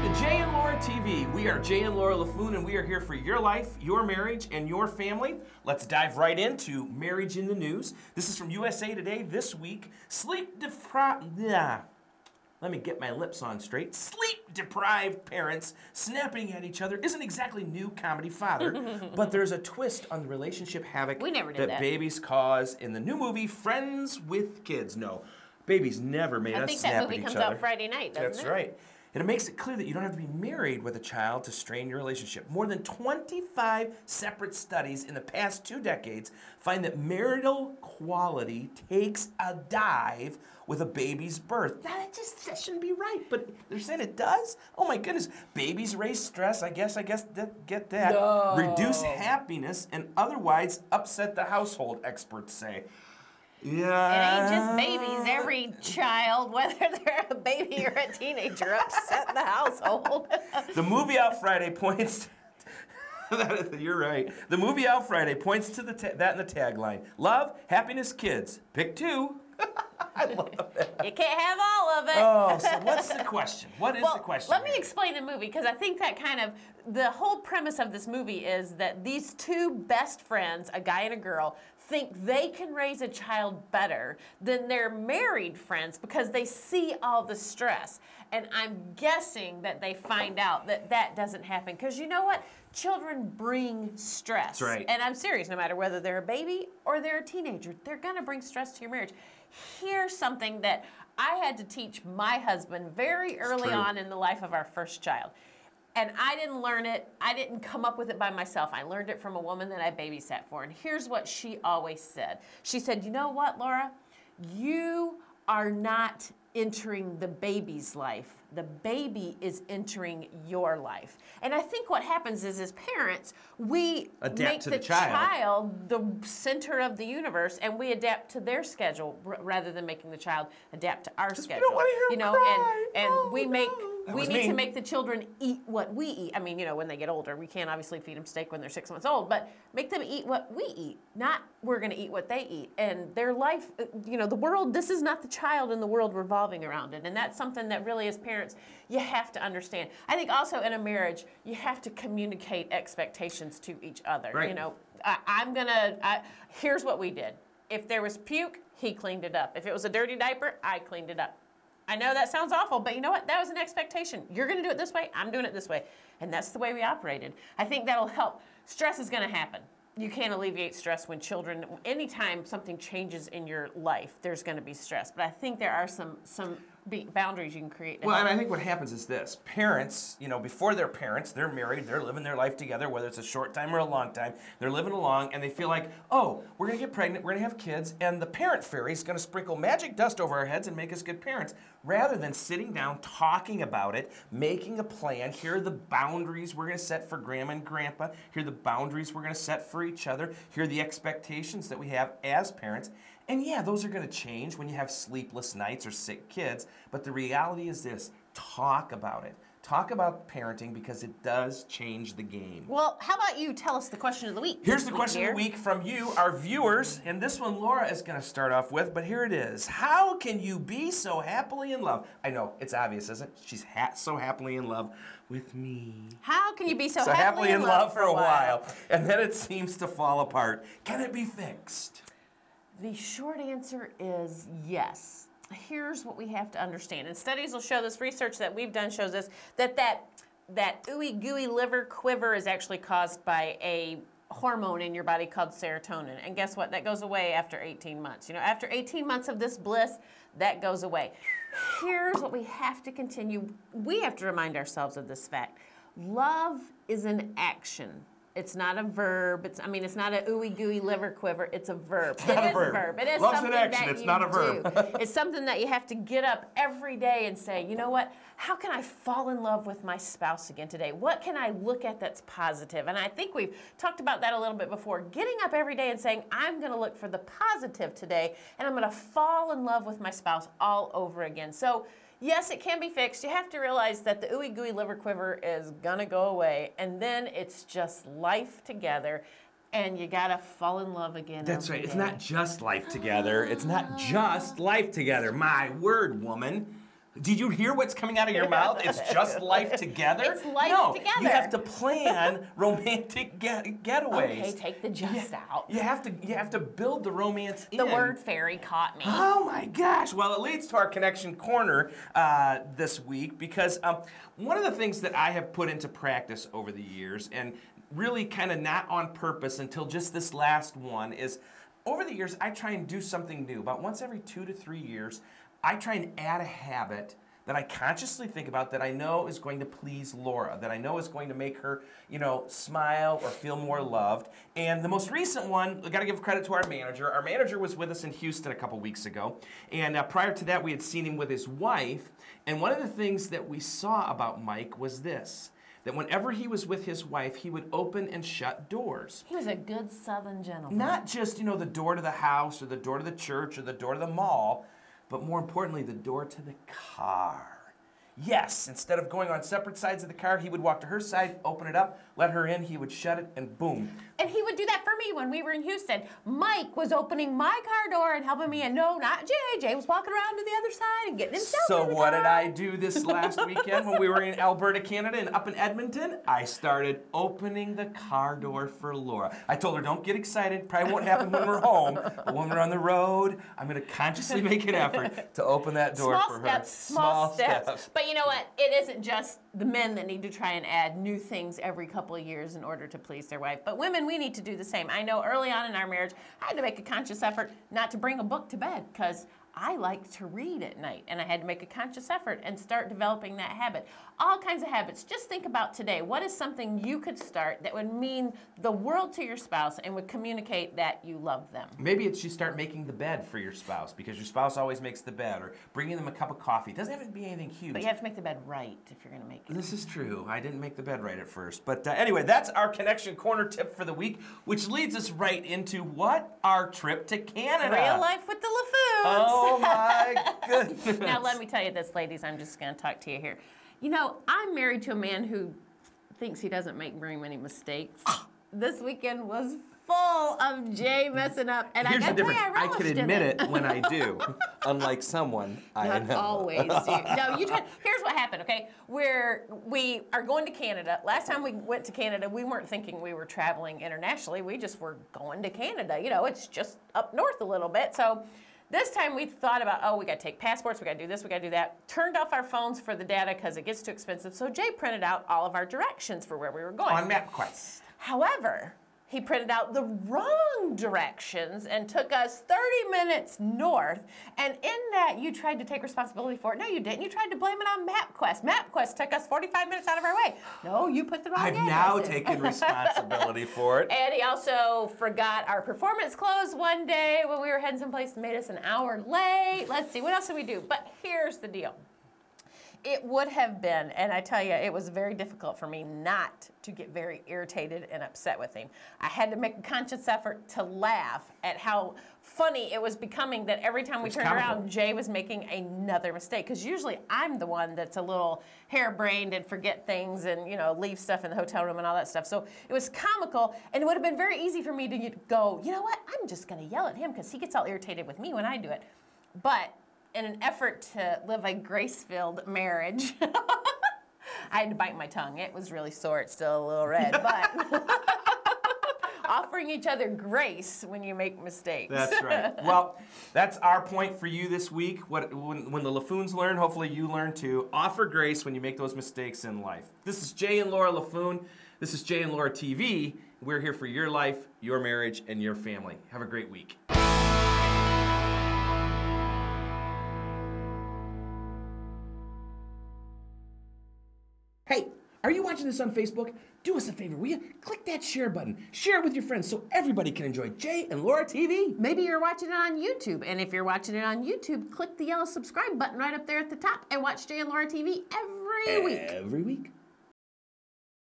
Welcome to Jay and Laura TV. We are Jay and Laura Laffoon, and we are here for your life, your marriage, and your family. Let's dive right into Marriage in the News. This is from USA Today this week. Let me get my lips on straight. Sleep-deprived parents snapping at each other isn't exactly new comedy fodder, but there's a twist on the relationship havoc that babies cause in the new movie Friends with Kids. No, babies never made us snap at each other. I think that movie comes out Friday night, doesn't it? That's right. And it makes it clear that you don't have to be married with a child to strain your relationship. More than 25 separate studies in the past 2 decades find that marital quality takes a dive with a baby's birth. Now, that shouldn't be right, but they're saying it does? Oh my goodness. Babies raise stress, I guess get that. No. Reduce happiness and otherwise upset the household, experts say. Yeah. It ain't just babies. Every child, whether they're a baby or a teenager, upset the household. The movie out Friday points you're right. The movie out Friday points to that in the tagline. Love, happiness, kids. Pick 2. I love that. You can't have all of it. Oh, so what's the question? What is the question? Let me explain the movie, because I think that the whole premise of this movie is that these 2 best friends, a guy and a girl, think they can raise a child better than their married friends because they see all the stress. And I'm guessing that they find out that that doesn't happen. Because you know what? Children bring stress. That's right. And I'm serious, no matter whether they're a baby or they're a teenager, they're going to bring stress to your marriage. Here's something that I had to teach my husband very early on in the life of our first child. And I didn't learn it. I didn't come up with it by myself. I learned it from a woman that I babysat for. And here's what she always said. She said, you know what, Laura? You are not entering the baby's life. The baby is entering your life. And I think what happens is, as parents, we make the child the center of the universe, and we adapt to their schedule rather than making the child adapt to our schedule. We don't want to hear him cry. And we need to make the children eat what we eat. I mean, when they get older, we can't obviously feed them steak when they're 6 months old, but make them eat what we eat, not we're going to eat what they eat. And their life, the world, this is not the child in the world revolving around it. And that's something that really, as parents, you have to understand. I think also in a marriage, you have to communicate expectations to each other. Right. Here's what we did. If there was puke, he cleaned it up. If it was a dirty diaper, I cleaned it up. I know that sounds awful, but you know what? That was an expectation. You're going to do it this way. I'm doing it this way. And that's the way we operated. I think that'll help. Stress is going to happen. You can't alleviate stress when children, anytime something changes in your life, there's going to be stress. But I think there are some boundaries you can create. Well, and I think what happens is this. Parents, before they're parents, they're married, they're living their life together, whether it's a short time or a long time. They're living along, and they feel like, oh, we're going to get pregnant, we're going to have kids, and the parent fairy is going to sprinkle magic dust over our heads and make us good parents. Rather than sitting down, talking about it, making a plan, here are the boundaries we're going to set for grandma and grandpa, here are the boundaries we're going to set for each other, here are the expectations that we have as parents. And yeah, those are going to change when you have sleepless nights or sick kids, but the reality is this: talk about it. Talk about parenting, because it does change the game. Well, how about you tell us the question of the week? Here's the question of the week from you, our viewers, and this one Laura is going to start off with, but here it is. How can you be so happily in love? I know, it's obvious, isn't it? She's so happily in love with me. How can you be so happily in love for a while? And then it seems to fall apart. Can it be fixed? The short answer is yes. Here's what we have to understand. And studies will show this, research that we've done shows us that ooey gooey liver quiver is actually caused by a hormone in your body called serotonin. And guess what? That goes away after 18 months. After 18 months of this bliss, that goes away. Here's what we have to continue. We have to remind ourselves of this fact. Love is an action. It's not a verb. It's not a ooey gooey liver quiver. It's a verb. It's not a verb. It is Love's something an action. that It's you not a verb. do. It's something that you have to get up every day and say, you know what? How can I fall in love with my spouse again today? What can I look at that's positive? And I think we've talked about that a little bit before. Getting up every day and saying, I'm going to look for the positive today, and I'm going to fall in love with my spouse all over again. So yes, it can be fixed. You have to realize that the ooey gooey liver quiver is gonna go away, and then it's just life together, and you gotta fall in love again. That's right. It's not just life together. It's not just life together. My word, woman. Did you hear what's coming out of your mouth? It's just life together? It's life no, together. You have to plan romantic getaways. Okay, take the just out. You have to build the romance in. The word fairy caught me. Oh my gosh. Well, it leads to our Connection Corner this week because one of the things that I have put into practice over the years, and really kind of not on purpose until just this last one, is over the years I try and do something new. About once every 2 to 3 years, I try and add a habit that I consciously think about that I know is going to please Laura, that I know is going to make her, smile or feel more loved. And the most recent one, I got to give credit to our manager. Our manager was with us in Houston a couple weeks ago, and prior to that, we had seen him with his wife. And one of the things that we saw about Mike was this: that whenever he was with his wife, he would open and shut doors. He was a good Southern gentleman. Not just, the door to the house or the door to the church or the door to the mall, but more importantly, the door to the car. Yes, instead of going on separate sides of the car, he would walk to her side, open it up, let her in, he would shut it, and boom. And he would do that for me when we were in Houston. Mike was opening my car door and helping me, and no, not Jay. Jay was walking around to the other side and getting himself So in the what car. did I do this last weekend when we were in Alberta, Canada, and up in Edmonton? I started opening the car door for Laura. I told her, don't get excited. Probably won't happen when we're home, but when we're on the road, I'm going to consciously make an effort to open that door for her. Small steps. But you know what? It isn't just the men that need to try and add new things every couple of years in order to please their wife. But women, we need to do the same. I know early on in our marriage, I had to make a conscious effort not to bring a book to bed because I like to read at night, and I had to make a conscious effort and start developing that habit. All kinds of habits. Just think about today. What is something you could start that would mean the world to your spouse and would communicate that you love them? Maybe it's you start making the bed for your spouse because your spouse always makes the bed, or bringing them a cup of coffee. It doesn't have to be anything huge. But you have to make the bed right if you're going to make it. This is true. I didn't make the bed right at first. But anyway, that's our Connection Corner tip for the week, which leads us right into what? Our trip to Canada. Real life with the Laffoons. Oh my goodness. Now let me tell you this, ladies. I'm just going to talk to you here. I'm married to a man who thinks he doesn't make very many mistakes. This weekend was full of Jay messing up, and Here's I the got to difference. say, I I relished can in admit it when I do, unlike someone I Not know. always. Do you? No, you try. Here's what happened. Okay, we are going to Canada. Last time we went to Canada, we weren't thinking we were traveling internationally. We just were going to Canada. It's just up north a little bit. So this time we thought about, we got to take passports, we got to do this, we got to do that. Turned off our phones for the data because it gets too expensive. So Jay printed out all of our directions for where we were going. On MapQuest. However, he printed out the wrong directions and took us 30 minutes north. And in that, you tried to take responsibility for it. No, you didn't. You tried to blame it on MapQuest. MapQuest took us 45 minutes out of our way. No, you put the wrong I've address now in. taken responsibility for it. And he also forgot our performance clothes one day when we were heading someplace and made us an hour late. Let's see, what else did we do? But here's the deal. It would have been, and I tell you, it was very difficult for me not to get very irritated and upset with him. I had to make a conscious effort to laugh at how funny it was becoming that every time we turned around, Jay was making another mistake. Because usually I'm the one that's a little harebrained and forget things and, leave stuff in the hotel room and all that stuff. So it was comical, and it would have been very easy for me to go, you know what, I'm just going to yell at him because he gets all irritated with me when I do it. But in an effort to live a grace-filled marriage, I had to bite my tongue. It was really sore. It's still a little red, but offering each other grace when you make mistakes. That's right. Well, that's our point for you this week. When the Laffoons learn, hopefully you learn to offer grace when you make those mistakes in life. This is Jay and Laura Laffoon. This is Jay and Laura TV. We're here for your life, your marriage, and your family. Have a great week. Hey, are you watching this on Facebook? Do us a favor, will you? Click that share button. Share it with your friends so everybody can enjoy Jay and Laura TV. Maybe you're watching it on YouTube, and if you're watching it on YouTube, click the yellow subscribe button right up there at the top and watch Jay and Laura TV every week. Every week.